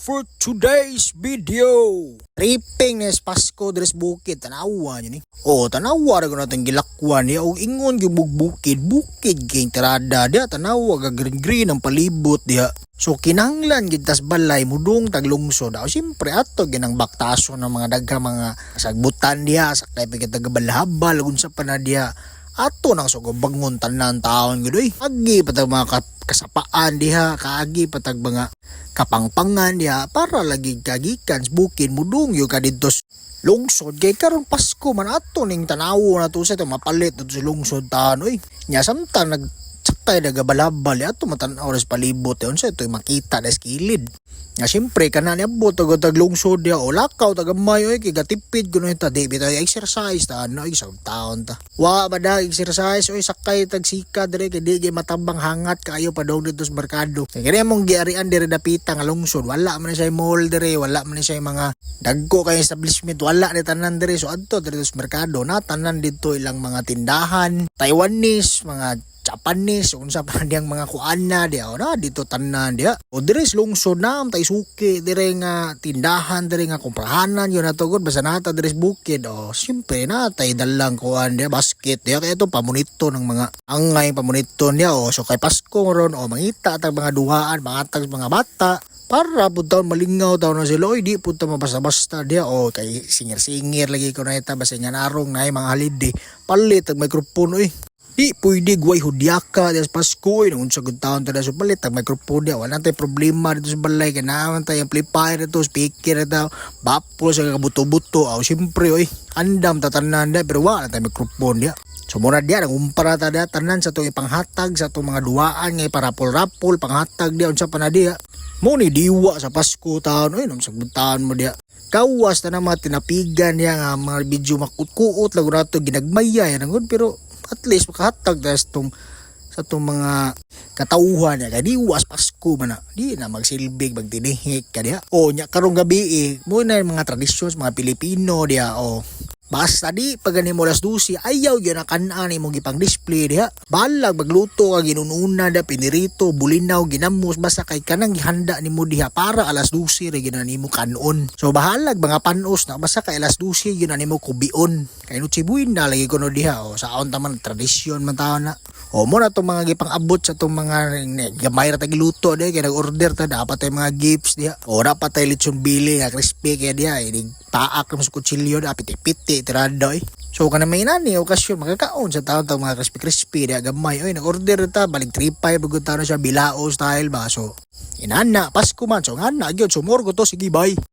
for today's video. Tripping nes Pasko dres bukid tanawa niya ni. Oh, tanawa ra natin gilakwan niya og ingon gibug bukid kay tirada dia tanawa ga green ang palibot dia. So kinahanglan gid tas balay mudong taglungsod. Daw siyempre ato ginang baktaso ng mga dagha mga sagbutan dia sakay pigit tagabalhabal unsa pa na dia. Ato nang sugo bangon tanan taon gid oy. Agi patag mga kasapaan diha, kaagi patag mga kapangpangan diha para lagi kagikan bukid mudong yo kadidtos lungsod kay karon Pasko man ato ning tanawo na to sa mapalit to sa lungsod taon oy. Nya samtang nagsakay nagabalabal ato matan-aw sa palibot unsa ito makita des kilid. Nga siyempre kana niabot tag lungsod dia o lakaw tagamay oy kay gatipid kuno ita di bitaw exercise ta ano isang taon ta wa ba da exercise oy sakay tag sika dire kay di matabang hangat kaayo pa daw dito sa merkado kay kani among giarian dire dapita nga lungsod wala man siya mall dire wala man siya mga dagko kay establishment wala ni tanan dire so adto dire sa merkado na tanan dito ilang mga tindahan Taiwanese mga Japanese unsa pa diyang mga kuana dia ora dito tanan dia o dire lungsod na tay suki dire nga tindahan dire nga komprahanan yun ato gud basta nata dire bukid o syempre natay dalang kuan dia basket dia kay ito pamunito ng mga angay pamunito niya o so kay Pasko ron o mangita tag mga duhaan mga tag mga bata para pud taon malingaw taon na sila oy di pud ta mabasta-basta dia o kay singir lagi ko na ita basta nga narong na mga holiday palit ang microphone oy. Di pwede guway hudyaka des Pasko nung sa good taon tada so palit ang microphone dia wala tay problema dito sa balay kanaman tay amplifier ito speaker ito bapol sa kabuto-buto aw syempre oy andam tatanan da pero wala tay microphone dia so muna dia nangumpara ta da tanan sa tuong ipanghatag sa tuong mga duaan ngay parapol-rapol panghatag dia unsa pa na dia mo ni diwa sa Pasko taon oy nung sa good taon mo dia kawas na mga tinapigan niya nga mga video makutkuot lago nato ginagmaya yan pero at least makahatag sa itong mga katauhan niya kaya di was Pasko man na di na magsilbig magtinihik kaya o nya karong gabi muna yung mga tradisyon mga Pilipino dia o basta di pag gani mo las 12 ayaw yun ang kanaan mong ipang display diha balag magluto ka ginununa da pinirito bulinaw ginamos basta kay kanang gihanda nimo diha para alas 12 ra ginanimo kanon so bahalag mga panos na basta kay alas 12 ginanimo kubion kay no chibuin na lagi kuno diha o sa aon taman tradisyon man taon na o mo na tong mga gipang abot sa tong mga gamay ra tag luto diha kay nag-order ta dapat tay mga gifts diha o dapat tay lechon bili nga crispy kay diha paak sa kutsilyo da piti-piti tirada oy. So kana may nani okasyon magkakaon sa taon tang mga crispy dia gamay oy nag-order ta balik 3-5 pagod ta na siya bilao style ba so inana Pasko man so ngana gyud sumorgo to sige bye.